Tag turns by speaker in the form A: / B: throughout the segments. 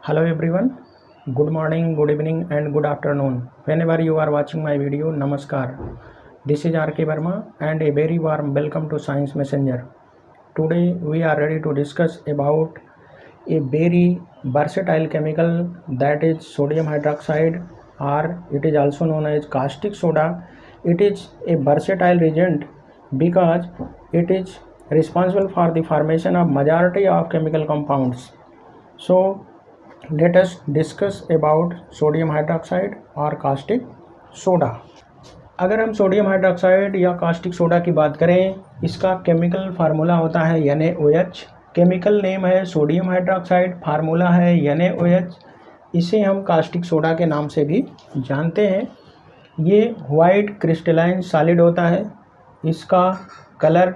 A: Hello everyone, good morning, good evening and good afternoon. Whenever you are watching my video, Namaskar. This is RK Verma and a very warm welcome to Science Messenger. Today we are ready to discuss about a very versatile chemical that is sodium hydroxide, or it is also known as caustic soda. It is a versatile reagent because it is responsible for the formation of majority of chemical compounds. So let us discuss about sodium hydroxide और caustic soda. अगर हम sodium hydroxide या caustic soda की बात करें, इसका chemical formula होता है NaOH। केमिकल नेम है सोडियम हाइड्रोक्साइड, फार्मूला है NaOH। इसे हम कास्टिक सोडा के नाम से भी जानते हैं। ये वाइट क्रिस्टलाइन सॉलिड होता है, इसका कलर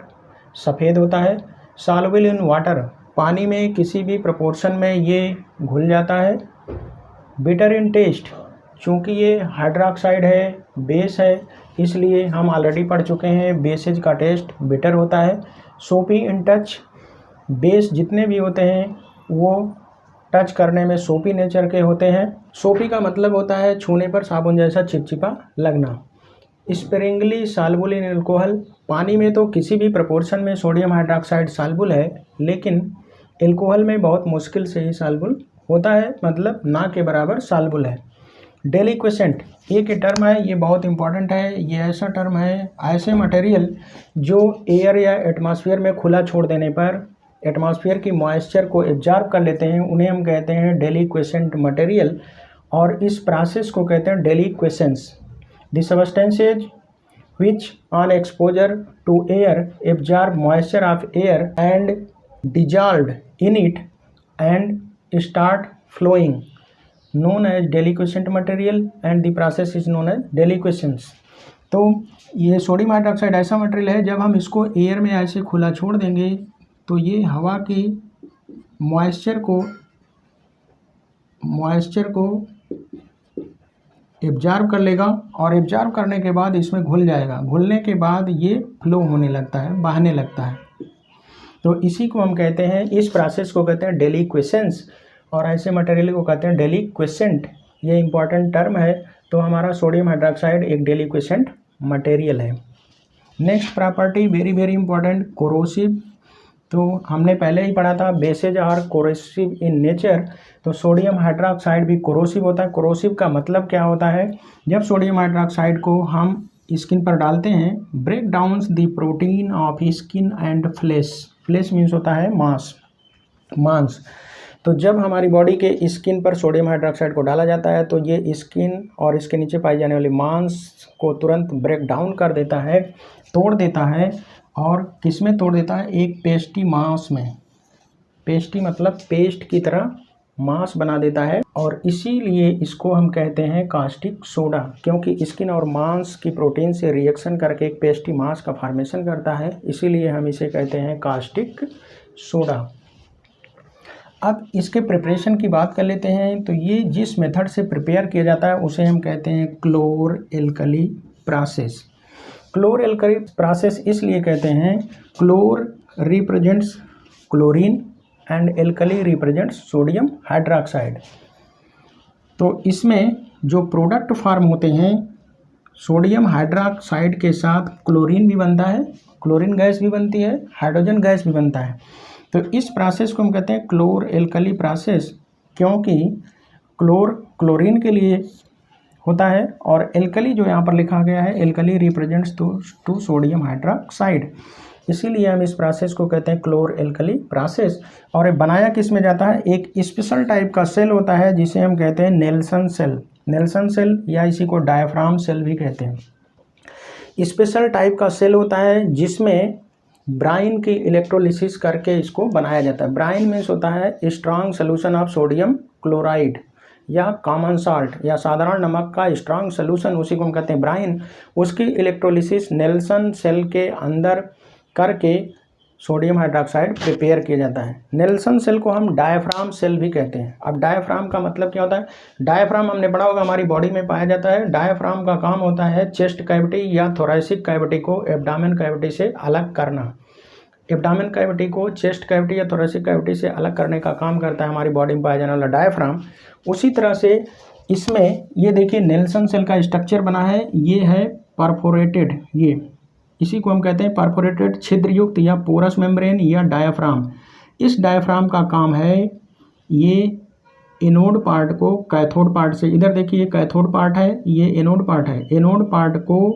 A: सफ़ेद होता है, सॉल्युबल इन वाटर, पानी में किसी भी प्रोपोर्शन में ये घुल जाता है। बिटर इन टेस्ट, चूँकि ये हाइड्रोक्साइड है, बेस है, इसलिए हम ऑलरेडी पढ़ चुके हैं बेसेज का टेस्ट बिटर होता है। सोपी इन टच, बेस जितने भी होते हैं वो टच करने में सोपी नेचर के होते हैं। सोपी का मतलब होता है छूने पर साबुन जैसा चिपचिपा लगना। स्प्रिंगली सॉल्युबल इन अल्कोहल, पानी में तो किसी भी प्रोपोर्शन में सोडियम हाइड्रोक्साइड सॉल्युबल है, लेकिन अल्कोहल में बहुत मुश्किल से ही सॉल्युबल होता है, मतलब ना के बराबर सॉल्युबल है। डेलिक्वेसेंट एक टर्म है, ये बहुत इंपॉर्टेंट है। ये ऐसा टर्म है, ऐसे मटेरियल जो एयर या एटमॉस्फेयर में खुला छोड़ देने पर एटमॉस्फेयर की मॉइस्चर को एब्जॉर्ब कर लेते हैं, उन्हें हम कहते हैं डेलिक्वेसेंट मटेरियल, और इस प्रोसेस को कहते हैं deliquescence. The substances which on exposure to air absorb moisture of air and dissolved in it and start flowing, known as deliquescent material, and the process is known as deliquescence। तो ये sodium hydroxide ऐसा material है, जब हम इसको air में ऐसे खुला छोड़ देंगे तो ये हवा की मॉइस्चर को एब्जॉर्ब कर लेगा, और एब्जॉर्ब करने के बाद इसमें घुल जाएगा। घुलने के बाद ये फ्लो होने लगता है, बहने लगता है। तो इसी को हम कहते हैं, इस प्रोसेस को कहते हैं डेलिक्वेसेंस, और ऐसे मटेरियल को कहते हैं डेलिक्वेसेंट। ये इंपॉर्टेंट टर्म है। तो हमारा सोडियम हाइड्रोक्साइड एक डेलिक्वेसेंट मटेरियल है। Next property very very important, corrosive. तो हमने पहले ही पढ़ा था bases are corrosive in nature, तो सोडियम हाइड्रोक्साइड भी कोरोसिव होता है। कोरोसिव का मतलब क्या होता है, जब सोडियम हाइड्रोक्साइड को हम स्किन पर डालते हैं, break downs the protein of skin and flesh. Flesh means होता है मांस। तो जब हमारी बॉडी के स्किन पर सोडियम हाइड्रोक्साइड को डाला जाता है तो ये स्किन और इसके नीचे पाई जाने वाली मांस को तुरंत ब्रेक डाउन कर देता है, तोड़ देता है। और किस में तोड़ देता है, एक पेस्टी मांस में। पेस्टी मतलब पेस्ट की तरह मांस बना देता है, और इसीलिए इसको हम कहते हैं कास्टिक सोडा, क्योंकि स्किन और मांस की प्रोटीन से रिएक्शन करके एक पेस्टी मांस का फॉर्मेशन करता है, इसीलिए हम इसे कहते हैं कास्टिक सोडा। अब इसके प्रिपरेशन की बात कर लेते हैं। तो ये जिस मेथड से प्रिपेयर किया जाता है उसे हम कहते हैं chlor alkali process. Chlor alkali process इसलिए कहते हैं, chlor represents chlorine and alkali represents sodium hydroxide. तो इसमें जो प्रोडक्ट फॉर्म होते हैं, सोडियम हाइड्रोक्साइड के साथ क्लोरीन भी बनता है, क्लोरीन गैस भी बनती है, हाइड्रोजन गैस भी बनता है। तो इस प्रोसेस को हम कहते हैं क्लोर एल्कली प्रोसेस, क्योंकि क्लोर क्लोरीन के लिए होता है, और एल्कली जो यहाँ पर लिखा गया है, alkali represents to sodium hydroxide, इसीलिए हम इस प्रोसेस को कहते हैं क्लोर एल्कली प्रोसेस। और ये बनाया किस में जाता है, एक स्पेशल टाइप का सेल होता है जिसे हम कहते हैं नेल्सन सेल। नेल्सन सेल या इसी को डायफ्राम सेल भी कहते हैं। स्पेशल टाइप का सेल होता है जिसमें ब्राइन की इलेक्ट्रोलिसिस करके इसको बनाया जाता है। ब्राइन मीन्स होता है strong solution of sodium chloride या कॉमन साल्ट या साधारण नमक का स्ट्रॉन्ग सोल्यूशन, उसी को हम कहते हैं ब्राइन। उसकी इलेक्ट्रोलिसिस नेल्सन सेल के अंदर करके सोडियम हाइड्रोक्साइड प्रिपेयर किया जाता है। नेल्सन सेल को हम डायफ्राम सेल भी कहते हैं। अब डायफ्राम का मतलब क्या होता है, डायफ्राम हमने पढ़ा होगा हमारी बॉडी में पाया जाता है। डायफ्राम का काम होता है चेस्ट कैविटी या थोरैसिक कैविटी को एब्डोमेन कैविटी से अलग करना। एब्डामेन कैविटी को चेस्ट कैविटी या थोरेसिक कैविटी से अलग करने का काम करता है हमारी बॉडी में पाया जाने वाला डायफ्राम। उसी तरह से इसमें ये देखिए नेल्सन सेल का स्ट्रक्चर बना है, ये है परफोरेटेड, ये इसी को हम कहते हैं परफोरेटेड छिद्रयुक्त या पोरस मेम्ब्रेन या डायाफ्राम। इस डायाफ्राम का काम है ये एनोड पार्ट को कैथोड पार्ट से, इधर देखिए कैथोड पार्ट है, ये एनोड पार्ट है, एनोड पार्ट को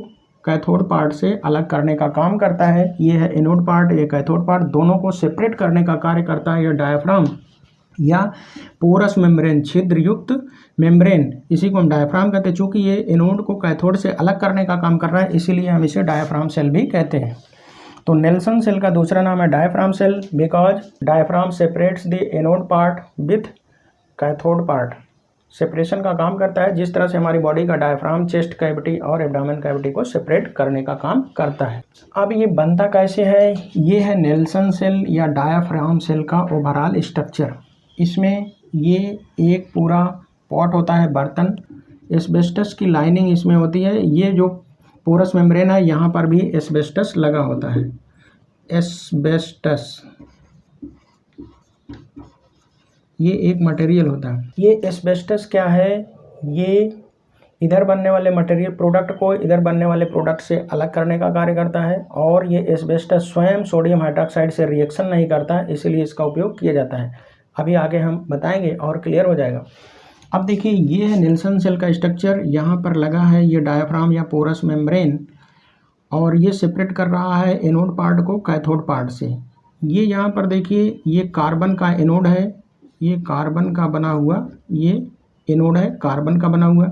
A: कैथोड पार्ट से अलग करने का काम करता है। ये है एनोड पार्ट, ये कैथोड पार्ट, दोनों को सेपरेट करने का कार्य करता है यह डायाफ्राम या पोरस मेम्ब्रेन, छिद्रयुक्त मेम्ब्रेन, इसी को हम डायाफ्राम कहते हैं। चूँकि ये एनोड को कैथोड से अलग करने का काम कर रहा है, इसीलिए हम इसे डायाफ्राम सेल भी कहते हैं। तो नेल्सन सेल का दूसरा नाम है diaphragm cell because diaphragm separates the anode part with cathode part. Separation का काम करता है, जिस तरह से हमारी बॉडी का डायफ्राम चेस्ट कैविटी और एब्डोमेन कैविटी को सेपरेट करने का काम करता है। अब ये बनता कैसे है, ये है नेल्सन सेल या डायफ्राम सेल का ओवरऑल स्ट्रक्चर। इसमें ये एक पूरा पॉट होता है, बर्तन, एस्बेस्टस की लाइनिंग इसमें होती है। ये जो पोरस मेम्ब्रेन है यहाँ पर भी एस्बेस्टस लगा होता है, एस्बेस्टस ये एक मटेरियल होता है। ये एस्बेस्टस क्या है, ये इधर बनने वाले मटेरियल प्रोडक्ट को इधर बनने वाले प्रोडक्ट से अलग करने का कार्य करता है, और ये एस्बेस्टस स्वयं सोडियम हाइड्रोक्साइड से रिएक्शन नहीं करता है, इसीलिए इसका उपयोग किया जाता है। अभी आगे हम बताएंगे और क्लियर हो जाएगा। अब देखिए ये है नेल्सन सेल का स्ट्रक्चर, यहाँ पर लगा है ये डायफ्राम या पोरस मेम्ब्रेन, और ये सेपरेट कर रहा है एनोड पार्ट को कैथोड पार्ट से। ये यहाँ पर देखिए ये कार्बन का एनोड है, ये कार्बन का बना हुआ ये एनोड है, कार्बन का बना हुआ,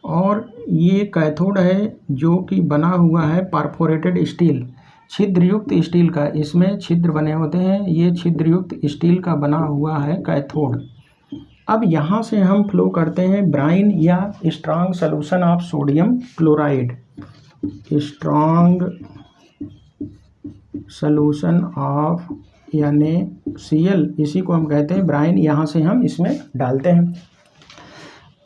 A: और ये कैथोड है जो कि बना हुआ है परफोरेटेड स्टील, छिद्रयुक्त स्टील का, इसमें छिद्र बने होते हैं, ये छिद्रयुक्त स्टील का बना हुआ है कैथोड। अब यहाँ से हम फ्लो करते हैं ब्राइन या strong solution of sodium chloride, strong solution of NaCl, इसी को हम कहते हैं ब्राइन, यहाँ से हम इसमें डालते हैं।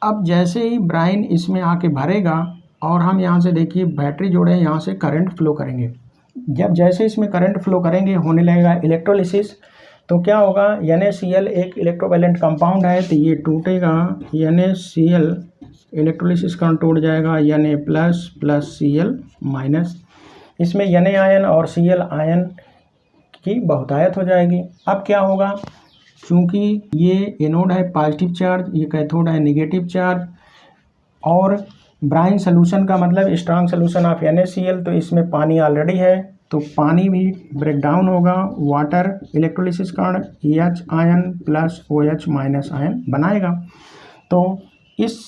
A: अब जैसे ही ब्राइन इसमें आके भरेगा और हम यहाँ से देखिए बैटरी जोड़े हैं, यहाँ से करंट फ्लो करेंगे। जब जैसे इसमें करंट फ्लो करेंगे होने लगेगा इलेक्ट्रोलिसिस, तो क्या होगा, NaCl एक इलेक्ट्रोवैलेंट कंपाउंड है, तो ये टूटेगा, NaCl इलेक्ट्रोलिसिस का टूट जाएगा, Na प्लस Cl माइनस, इसमें Na आयन और Cl आयन की बहुतायत हो जाएगी। अब क्या होगा, क्योंकि ये एनोड है पॉजिटिव चार्ज, ये कैथोड है नेगेटिव चार्ज, और ब्राइन सोल्यूशन का मतलब स्ट्रॉन्ग सोल्यूशन ऑफ NaCl, तो इसमें पानी ऑलरेडी है, तो पानी भी ब्रेक डाउन होगा, वाटर इलेक्ट्रोलिसिस कारण H ion plus OH minus ion बनाएगा। तो इस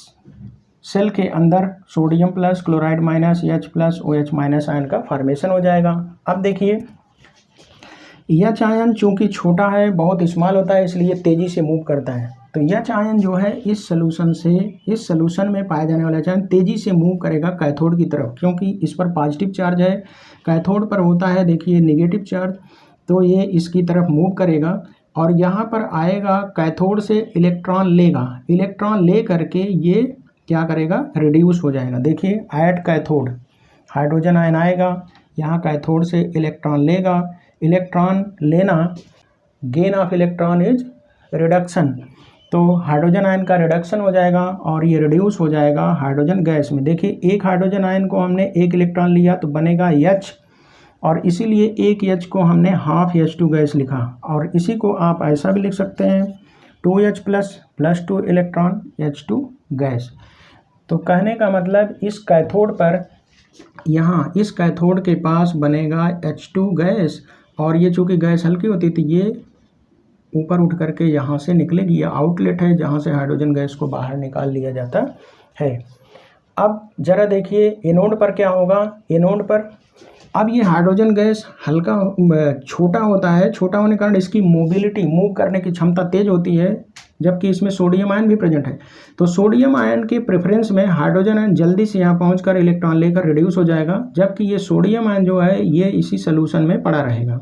A: सेल के अंदर sodium plus chloride minus H plus OH minus ion का फॉर्मेशन हो जाएगा। अब देखिए H आयन चूँकि छोटा है, बहुत स्मॉल होता है, इसलिए तेज़ी से मूव करता है। तो H आयन जो है इस सोल्यूशन में पाया जाने वाला आयन तेज़ी से मूव करेगा कैथोड की तरफ, क्योंकि इस पर पॉजिटिव चार्ज है, कैथोड पर होता है देखिए नेगेटिव चार्ज, तो ये इसकी तरफ मूव करेगा और यहाँ पर आएगा, कैथोड से इलेक्ट्रॉन लेगा, इलेक्ट्रॉन ले करके ये क्या करेगा, रिड्यूस हो जाएगा। देखिए एट कैथोड हाइड्रोजन आयन आएगा, यहाँ कैथोड से इलेक्ट्रॉन लेगा, इलेक्ट्रॉन लेना, gain of electron is reduction, तो हाइड्रोजन आयन का रिडक्शन हो जाएगा और ये रिड्यूस हो जाएगा हाइड्रोजन गैस में। देखिए एक हाइड्रोजन आयन को हमने एक इलेक्ट्रॉन लिया तो बनेगा H, और इसीलिए एक H को हमने हाफ H2 गैस लिखा, और इसी को आप ऐसा भी लिख सकते हैं 2H plus 2 electron H2 gas. तो कहने का मतलब इस कैथोड पर, यहाँ इस कैथोड के पास बनेगा H2 गैस, और ये चूँकि गैस हल्की होती थी ये ऊपर उठ करके यहाँ से निकलेगी, ये आउटलेट है जहाँ से हाइड्रोजन गैस को बाहर निकाल लिया जाता है। अब जरा देखिए एनोड पर क्या होगा, एनोड पर अब ये हाइड्रोजन गैस हल्का छोटा होता है, छोटा होने के कारण इसकी मोबिलिटी, मूव करने की क्षमता तेज होती है, जबकि इसमें सोडियम आयन भी प्रेजेंट है। तो सोडियम आयन के प्रेफरेंस में हाइड्रोजन आयन जल्दी से यहाँ पहुँचकर इलेक्ट्रॉन लेकर रिड्यूस हो जाएगा, जबकि ये सोडियम आयन जो है ये इसी सोल्यूशन में पड़ा रहेगा।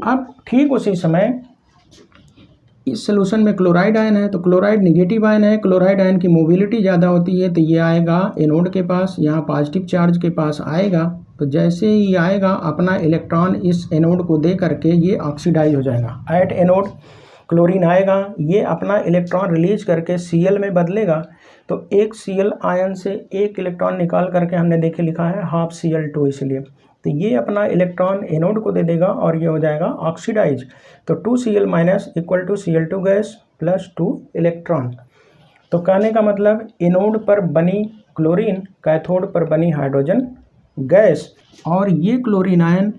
A: अब ठीक उसी समय इस सोल्यूशन में क्लोराइड आयन है, तो क्लोराइड निगेटिव आयन है, क्लोराइड आयन की मोबिलिटी ज़्यादा होती है, तो ये आएगा एनोड के पास, यहाँ पॉजिटिव चार्ज के पास आएगा। तो जैसे ही आएगा अपना इलेक्ट्रॉन इस एनोड को दे करके ये ऑक्सीडाइज हो जाएगा। एट एनोड क्लोरीन आएगा, ये अपना इलेक्ट्रॉन रिलीज करके Cl में बदलेगा। तो एक Cl आयन से एक इलेक्ट्रॉन निकाल करके हमने देखे लिखा है हाफ Cl2, इसलिए तो ये अपना इलेक्ट्रॉन एनोड को दे देगा और ये हो जाएगा ऑक्सीडाइज। तो 2Cl minus equal to Cl2 gas plus 2 electron. तो कहने का मतलब एनोड पर बनी क्लोरीन कैथोड पर बनी हाइड्रोजन गैस, और ये क्लोरीन आयन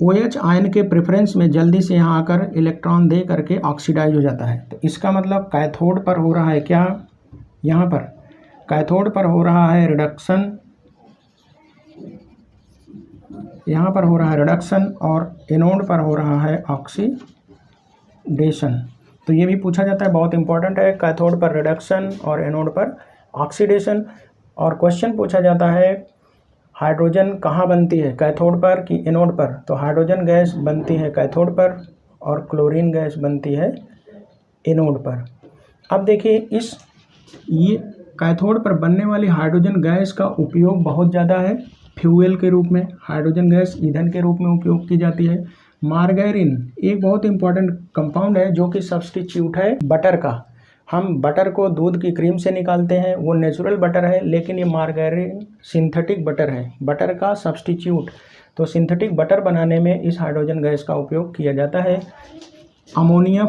A: OH आयन के प्रेफरेंस में जल्दी से यहाँ आकर इलेक्ट्रॉन दे करके ऑक्सीडाइज हो जाता है। तो इसका मतलब कैथोड पर हो रहा है क्या, यहाँ पर कैथोड पर हो रहा है रिडक्शन, यहाँ पर हो रहा है रिडक्शन, और एनोड पर हो रहा है ऑक्सीडेशन। तो ये भी पूछा जाता है, बहुत इंपॉर्टेंट है, कैथोड पर रिडक्शन और एनोड पर ऑक्सीडेशन। और क्वेश्चन पूछा जाता है हाइड्रोजन कहाँ बनती है, कैथोड पर कि एनोड पर। तो हाइड्रोजन गैस बनती है कैथोड पर और क्लोरीन गैस बनती है एनोड पर। अब देखिए ये कैथोड पर बनने वाली हाइड्रोजन गैस का उपयोग बहुत ज़्यादा है, फ्यूल के रूप में हाइड्रोजन गैस ईंधन के रूप में उपयोग की जाती है। मार्गेरिन एक बहुत इंपॉर्टेंट कंपाउंड है जो कि सब्सटीट्यूट है बटर का। हम बटर को दूध की क्रीम से निकालते हैं, वो नेचुरल बटर है, लेकिन ये मार्गेरिन सिंथेटिक बटर है, बटर का सब्सटीट्यूट। तो सिंथेटिक बटर बनाने में इस हाइड्रोजन गैस का उपयोग किया जाता है। अमोनिया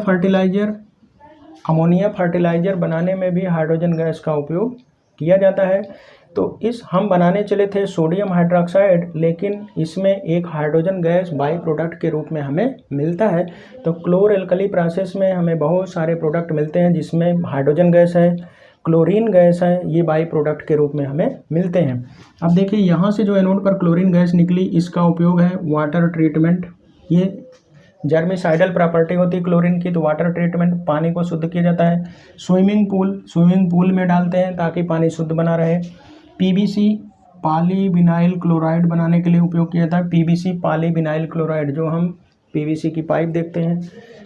A: फर्टिलाइज़र बनाने में भी हाइड्रोजन गैस का उपयोग किया जाता है। तो हम बनाने चले थे सोडियम हाइड्रोक्साइड, लेकिन इसमें एक हाइड्रोजन गैस बाई प्रोडक्ट के रूप में हमें मिलता है। तो क्लोर एल्कली प्रोसेस में हमें बहुत सारे प्रोडक्ट मिलते हैं जिसमें हाइड्रोजन गैस है, क्लोरीन गैस है, ये बाई प्रोडक्ट के रूप में हमें मिलते हैं। अब देखिए यहाँ से जो एनोड पर क्लोरीन गैस निकली, इसका उपयोग है वाटर ट्रीटमेंट। ये जर्मिसाइडल प्रॉपर्टी होती है क्लोरीन की, तो वाटर ट्रीटमेंट, पानी को शुद्ध किया जाता है। स्विमिंग पूल में डालते हैं ताकि पानी शुद्ध बना रहे। PVC पॉलीविनाइल क्लोराइड बनाने के लिए उपयोग किया जाता है। PVC पॉलीविनाइल क्लोराइड, जो हम PVC की पाइप देखते हैं।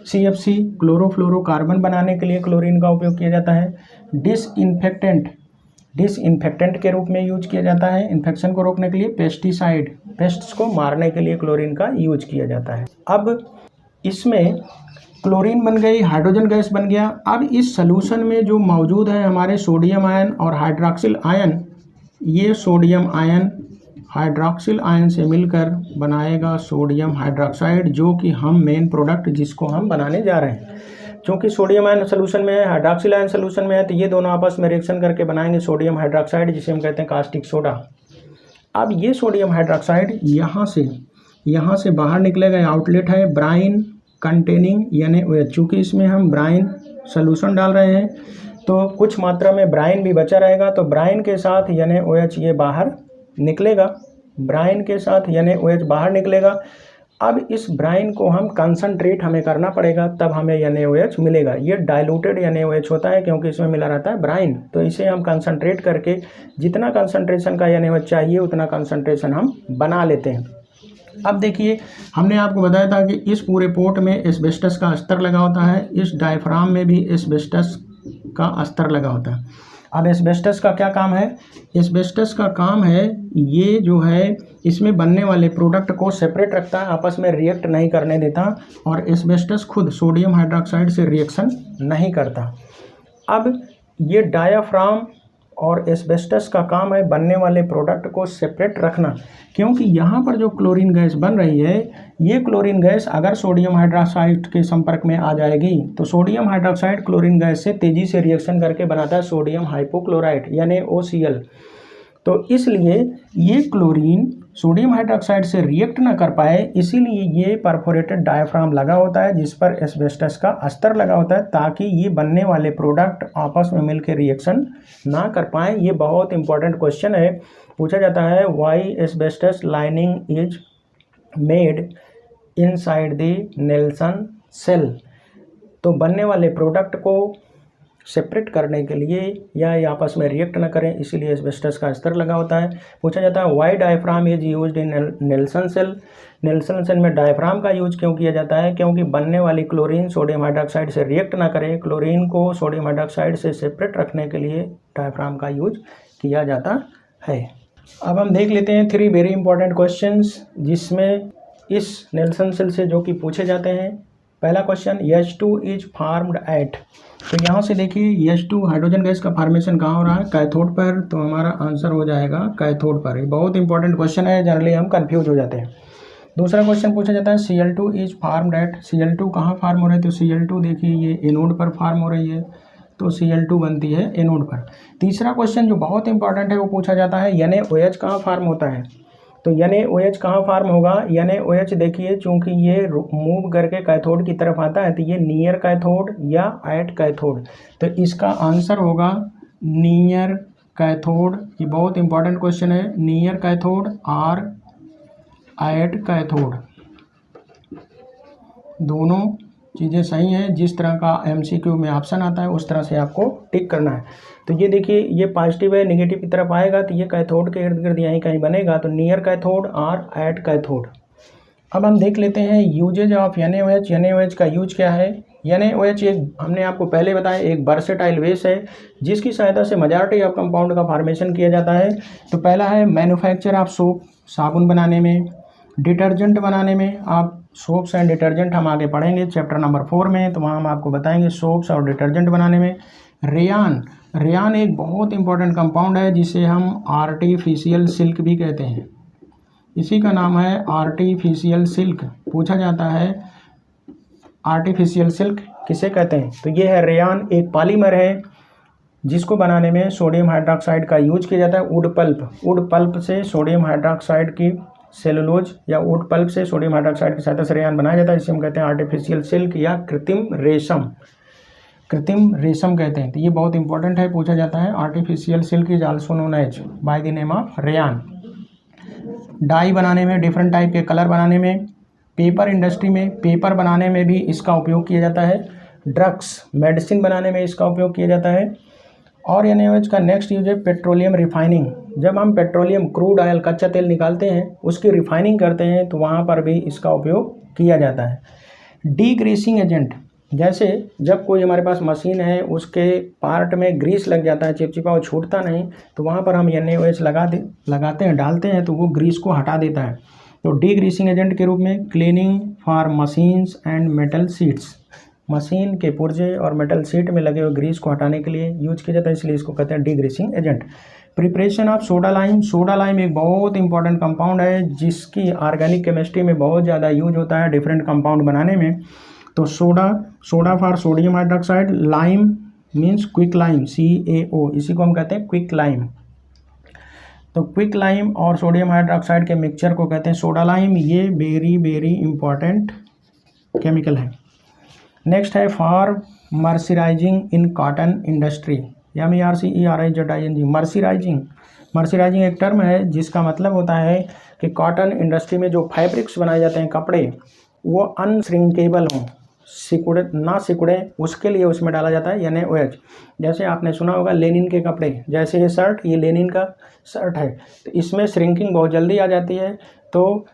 A: CFC क्लोरोफ्लोरोकार्बन बनाने के लिए क्लोरीन का उपयोग किया जाता है। डिसइंफेक्टेंट के रूप में यूज किया जाता है इन्फेक्शन को रोकने के लिए। पेस्टिसाइड, पेस्ट्स को मारने के लिए क्लोरीन का यूज किया जाता है। अब इसमें क्लोरीन बन गई, हाइड्रोजन गैस बन गया। अब इस सॉल्यूशन में जो मौजूद है हमारे सोडियम आयन और हाइड्रॉक्सिल आयन, ये सोडियम आयन हाइड्रॉक्सिल आयन से मिलकर बनाएगा सोडियम हाइड्रॉक्साइड, जो कि हम मेन प्रोडक्ट जिसको हम बनाने जा रहे हैं। क्योंकि सोडियम आयन सोल्यूशन में है, हाइड्रॉक्सिल आयन सोल्यूशन में है, तो ये दोनों आपस में रिएक्शन करके बनाएंगे सोडियम हाइड्रॉक्साइड, जिसे हम कहते हैं कास्टिक सोडा। अब ये सोडियम हाइड्रॉक्साइड यहाँ से बाहर निकलेगा, आउटलेट है ब्राइन कंटेनिंग NaOH। चूँकि इसमें हम ब्राइन सोल्यूशन डाल रहे हैं तो कुछ मात्रा में ब्राइन भी बचा रहेगा, तो ब्राइन के साथ NaOH ये बाहर निकलेगा, ब्राइन के साथ NaOH बाहर निकलेगा। अब इस ब्राइन को हम कंसनट्रेट हमें करना पड़ेगा, तब हमें NaOH मिलेगा। ये डाइल्यूटेड NaOH होता है क्योंकि इसमें मिला रहता है ब्राइन, तो इसे हम कंसनट्रेट करके जितना कंसनट्रेशन का NaOH चाहिए उतना कंसनट्रेशन हम बना लेते हैं। अब देखिए, हमने आपको बताया था कि इस पूरे पोर्ट में एस्बेस्टस का अस्तर लगा होता है, इस डायफ्राम में भी एस्बेस्टस का अस्तर लगा होता है। अब एस्बेस्टस का क्या काम है? एस्बेस्टस का काम है, ये जो है इसमें बनने वाले प्रोडक्ट को सेपरेट रखता है, आपस में रिएक्ट नहीं करने देता, और एस्बेस्टस खुद सोडियम हाइड्रॉक्साइड से रिएक्शन नहीं करता। अब ये डायाफ्राम और एस्बेस्टस का काम है बनने वाले प्रोडक्ट को सेपरेट रखना, क्योंकि यहाँ पर जो क्लोरीन गैस बन रही है, ये क्लोरीन गैस अगर सोडियम हाइड्रॉक्साइड के संपर्क में आ जाएगी तो सोडियम हाइड्रॉक्साइड क्लोरीन गैस से तेज़ी से रिएक्शन करके बनाता है सोडियम हाइपोक्लोराइट यानी OCl। तो इसलिए ये क्लोरीन सोडियम हाइड्रॉक्साइड से रिएक्ट ना कर पाए, इसीलिए ये परफोरेटेड डायफ्राम लगा होता है जिस पर एस्बेस्टस का अस्तर लगा होता है, ताकि ये बनने वाले प्रोडक्ट आपस में मिलकर रिएक्शन ना कर पाए। ये बहुत इंपॉर्टेंट क्वेश्चन है, पूछा जाता है why asbestos lining is made inside the Nelson cell. तो बनने वाले प्रोडक्ट को सेपरेट करने के लिए या ये आपस में रिएक्ट ना करें, इसीलिए एस्बेस्टस का स्तर लगा होता है। पूछा जाता है why diaphragm is used in Nelson cell. Nelson cell में डायफ्राम का यूज क्यों किया जाता है? क्योंकि बनने वाली क्लोरीन सोडियम हाइड्रोक्साइड से रिएक्ट ना करे, क्लोरीन को सोडियम हाइड्रोक्साइड से सेपरेट रखने के लिए डायफ्राम का यूज किया जाता है। अब हम देख लेते हैं 3 वेरी इंपॉर्टेंट क्वेश्चंस जिसमें इस नेल्सन सेल से जो कि पूछे जाते हैं। पहला question, H2 is farmed eight. तो यहाँ से देखिए H2 हाइड्रोजन गैस का फॉर्मेशन कहाँ हो रहा है? कैथोड पर। तो हमारा आंसर हो जाएगा कैथोड पर। ये बहुत इंपॉर्टेंट क्वेश्चन है, जनरली हम कंफ्यूज हो जाते हैं। दूसरा क्वेश्चन पूछा जाता है Cl2 is farmed eight. Cl2 कहाँ फार्म हो रहा है? तो Cl2 देखिए ये एनोड पर फार्म हो रही है, तो Cl2 बनती है एनोड पर। तीसरा क्वेश्चन जो बहुत इंपॉर्टेंट है वो पूछा जाता है NaOH कहाँ फार्म होता है? तो NaOH कहाँ फार्म होगा? NaOH देखिए चूंकि ये मूव करके कैथोड की तरफ आता है तो ये नियर कैथोड या एट कैथोड, तो इसका आंसर होगा नियर कैथोड। ये बहुत इंपॉर्टेंट क्वेश्चन है, नियर कैथोड और एट कैथोड दोनों चीज़ें सही हैं। जिस तरह का MCQ में ऑप्शन आता है उस तरह से आपको टिक करना है। तो ये देखिए ये पॉजिटिव है, नेगेटिव की तरफ आएगा तो ये कैथोड के इर्द गिर्द यहीं कहीं बनेगा, तो नियर कैथोड और एट कैथोड। अब हम देख लेते हैं यूजेज ऑफ NaOH। NaOH का यूज क्या है? NaOH एक हमने आपको पहले बताया एक वर्सेटाइल बेस है जिसकी सहायता से मेजॉरिटी ऑफ कंपाउंड का फॉर्मेशन किया जाता है। तो पहला है मैन्युफैक्चर ऑफ सोप, साबुन बनाने में, डिटर्जेंट बनाने में। आप सोप्स एंड डिटर्जेंट हम आगे पढ़ेंगे चैप्टर नंबर 4 में, तो वहाँ हम आपको बताएंगे सोप्स और डिटर्जेंट बनाने में। रेयान, रेयान एक बहुत इंपॉर्टेंट कंपाउंड है जिसे हम आर्टिफिशियल सिल्क भी कहते हैं, इसी का नाम है आर्टिफिशियल सिल्क। पूछा जाता है आर्टिफिशियल सिल्क किसे कहते हैं? तो ये है रेयान, एक पॉलीमर है जिसको बनाने में सोडियम हाइड्रोक्साइड का यूज किया जाता है। वुड पल्प, वुड पल्प से सोडियम हाइड्रोक्साइड की सेलुलोज या वुड पल्प से सोडियम हाइड्रोक्साइड की सहायता से रेयान बनाया जाता है, इसे हम कहते हैं आर्टिफिशियल सिल्क या कृत्रिम रेशम, कृत्रिम रेशम कहते हैं। तो ये बहुत इंपॉर्टेंट है, पूछा जाता है artificial silk is also known as by the name of rayon. Dye बनाने में, डिफरेंट टाइप के कलर बनाने में, पेपर इंडस्ट्री में पेपर बनाने में भी इसका उपयोग किया जाता है, ड्रग्स मेडिसिन बनाने में इसका उपयोग किया जाता है। और NaOH का नेक्स्ट यूज है पेट्रोलियम रिफाइनिंग। जब हम पेट्रोलियम क्रूड ऑयल कच्चा तेल निकालते हैं उसकी रिफाइनिंग करते हैं तो वहाँ पर भी इसका उपयोग किया जाता है। डीग्रीसिंग एजेंट, जैसे जब कोई हमारे पास मशीन है उसके पार्ट में ग्रीस लग जाता है, चिपचिपा वो छूटता नहीं, तो वहाँ पर हम NaOH लगाते हैं, डालते हैं तो वो ग्रीस को हटा देता है। तो डीग्रीसिंग एजेंट के रूप में cleaning for machines and metal seats, machine के पुर्जे और मेटल सीट में लगे हुए ग्रीस को हटाने के लिए यूज किया जाता है, इसलिए इसको कहते हैं degreasing agent. Preparation of soda lime, soda lime एक बहुत इंपॉर्टेंट कंपाउंड है जिसकी ऑर्गेनिक केमिस्ट्री में बहुत ज़्यादा यूज होता है डिफरेंट कंपाउंड बनाने में। तो soda for sodium hydroxide, lime means quick lime, CaO, इसी को हम कहते हैं क्विक लाइम। तो क्विक लाइम और सोडियम हाइड्रोक्साइड के मिक्सचर को कहते हैं सोडा लाइम। ये वेरी वेरी इंपॉर्टेंट केमिकल है। नेक्स्ट है for mercerizing in cotton industry, MERCERIZING, mercerizing. Mercerizing एक टर्म है जिसका मतलब होता है कि कॉटन इंडस्ट्री में जो फैब्रिक्स बनाए जाते हैं, कपड़े, वो अनश्रिंकेबल हों, सिकुड़े, उसके लिए उसमें डाला जाता है NaOH। जैसे आपने सुना होगा लेनिन के कपड़े, जैसे ये शर्ट, ये लेनिन का शर्ट है, तो इसमें श्रिंकिंग बहुत जल्दी आ जाती है, तो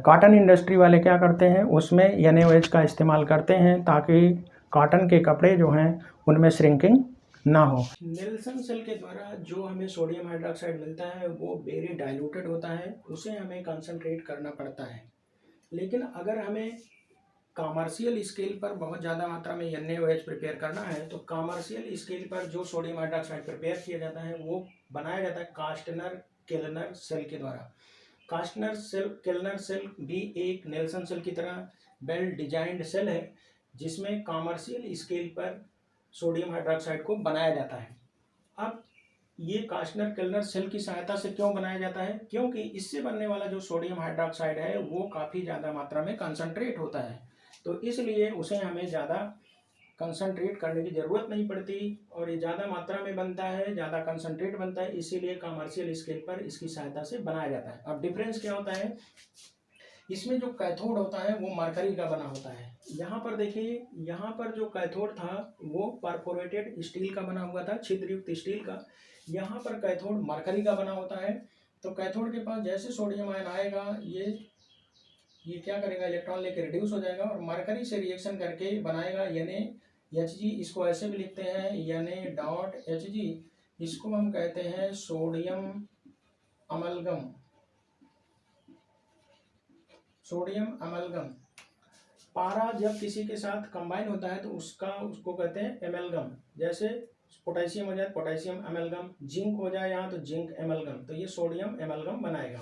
A: कॉटन इंडस्ट्री वाले क्या करते हैं उसमें NaOH का इस्तेमाल करते हैं ताकि कॉटन के कपड़े जो हैं उनमें श्रिंकिंग ना हो। नेल्सन सेल के द्वारा जो हमें सोडियम हाइड्रोक्साइड मिलता है वो वेरी डाइल्यूटेड होता है, उसे हमें कंसंट्रेट करना पड़ता है। लेकिन अगर हमें कॉमर्शियल स्केल पर बहुत ज़्यादा मात्रा में NaOH प्रिपेयर करना है तो कॉमर्शियल स्केल पर जो सोडियम हाइड्रोक्साइड प्रिपेयर किया जाता है वो बनाया जाता है कास्टनर केल्नर सेल के द्वारा। केल्नर सेल भी एक नेल्सन सेल की तरह वेल डिजाइंड सेल है जिसमें कॉमर्शियल स्केल पर सोडियम हाइड्रोक्साइड को बनाया जाता है। अब ये कास्टनर केल्नर सेल की सहायता से क्यों बनाया जाता है? क्योंकि इससे बनने वाला जो सोडियम हाइड्रोक्साइड है वो काफ़ी ज़्यादा मात्रा में कंसंट्रेट होता है, तो इसलिए उसे हमें ज़्यादा कंसंट्रेट करने की ज़रूरत नहीं पड़ती और ये ज़्यादा मात्रा में बनता है, ज़्यादा कंसंट्रेट बनता है, इसीलिए कमर्शियल स्केल पर इसकी सहायता से बनाया जाता है। अब डिफरेंस क्या होता है इसमें जो कैथोड होता है वो मरकरी का बना होता है। यहाँ पर देखिए, यहाँ पर जो कैथोड था वो परफोरेटेड स्टील का बना हुआ था, छिद्रयुक्त स्टील का। यहाँ पर कैथोड मरकरी का बना होता है। तो कैथोड के पास जैसे सोडियम आयन आएगा, ये क्या करेगा, इलेक्ट्रॉन लेके रिड्यूस हो जाएगा और मरकरी से रिएक्शन करके बनाएगा NaHg। इसको ऐसे भी लिखते हैं Na.Hg। इसको हम कहते हैं सोडियम अमलगम। Sodium amalgam. पारा जब किसी के साथ कंबाइन होता है तो उसको कहते हैं एमलगम। जैसे पोटेशियम हो जाए पोटेशियम एमलगम, जिंक हो जाए यहाँ तो जिंक एमलगम, तो ये सोडियम एमलगम बनाएगा।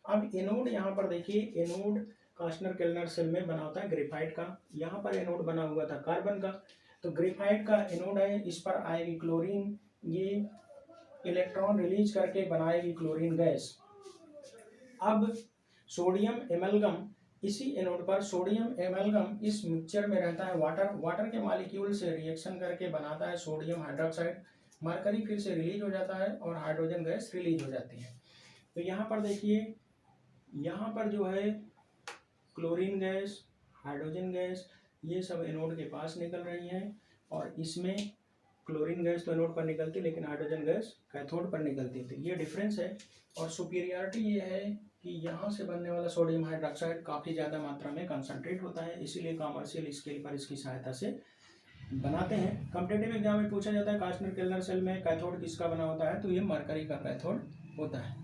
A: अब एनोड यहाँ पर देखिए, एनोड कास्टनर केल्नर सेल में बना होता है ग्रेफाइट का। यहाँ पर एनोड बना हुआ था कार्बन का, तो ग्रेफाइट का एनोड है, इस पर आएगी क्लोरीन, ये इलेक्ट्रॉन रिलीज करके बनाएगी क्लोरीन गैस। अब सोडियम एमलगम, इसी एनोड पर सोडियम एमलगम इस मिक्सचर में रहता है वाटर के मॉलिक्यूल से रिएक्शन करके बनाता है सोडियम हाइड्रोक्साइड। मरकरी फिर से रिलीज हो जाता है और हाइड्रोजन गैस रिलीज हो जाती है। तो यहाँ पर देखिए, यहाँ पर जो है क्लोरीन गैस, हाइड्रोजन गैस, ये सब एनोड के पास निकल रही हैं और इसमें क्लोरीन गैस तो एनोड पर निकलती है लेकिन हाइड्रोजन गैस कैथोड पर निकलती है। तो ये डिफरेंस है। और सुपीरियरिटी ये है कि यहाँ से बनने वाला सोडियम हाइड्रोक्साइड काफ़ी ज़्यादा मात्रा में कंसनट्रेट होता है, इसीलिए कॉमर्शियल स्केल पर इसकी सहायता से बनाते हैं। कॉम्पिटिटिव एग्जाम में पूछा जाता है कास्टनर केल्नर सेल में कैथोड किसका बना होता है, तो ये मरकरी का कैथोड होता है।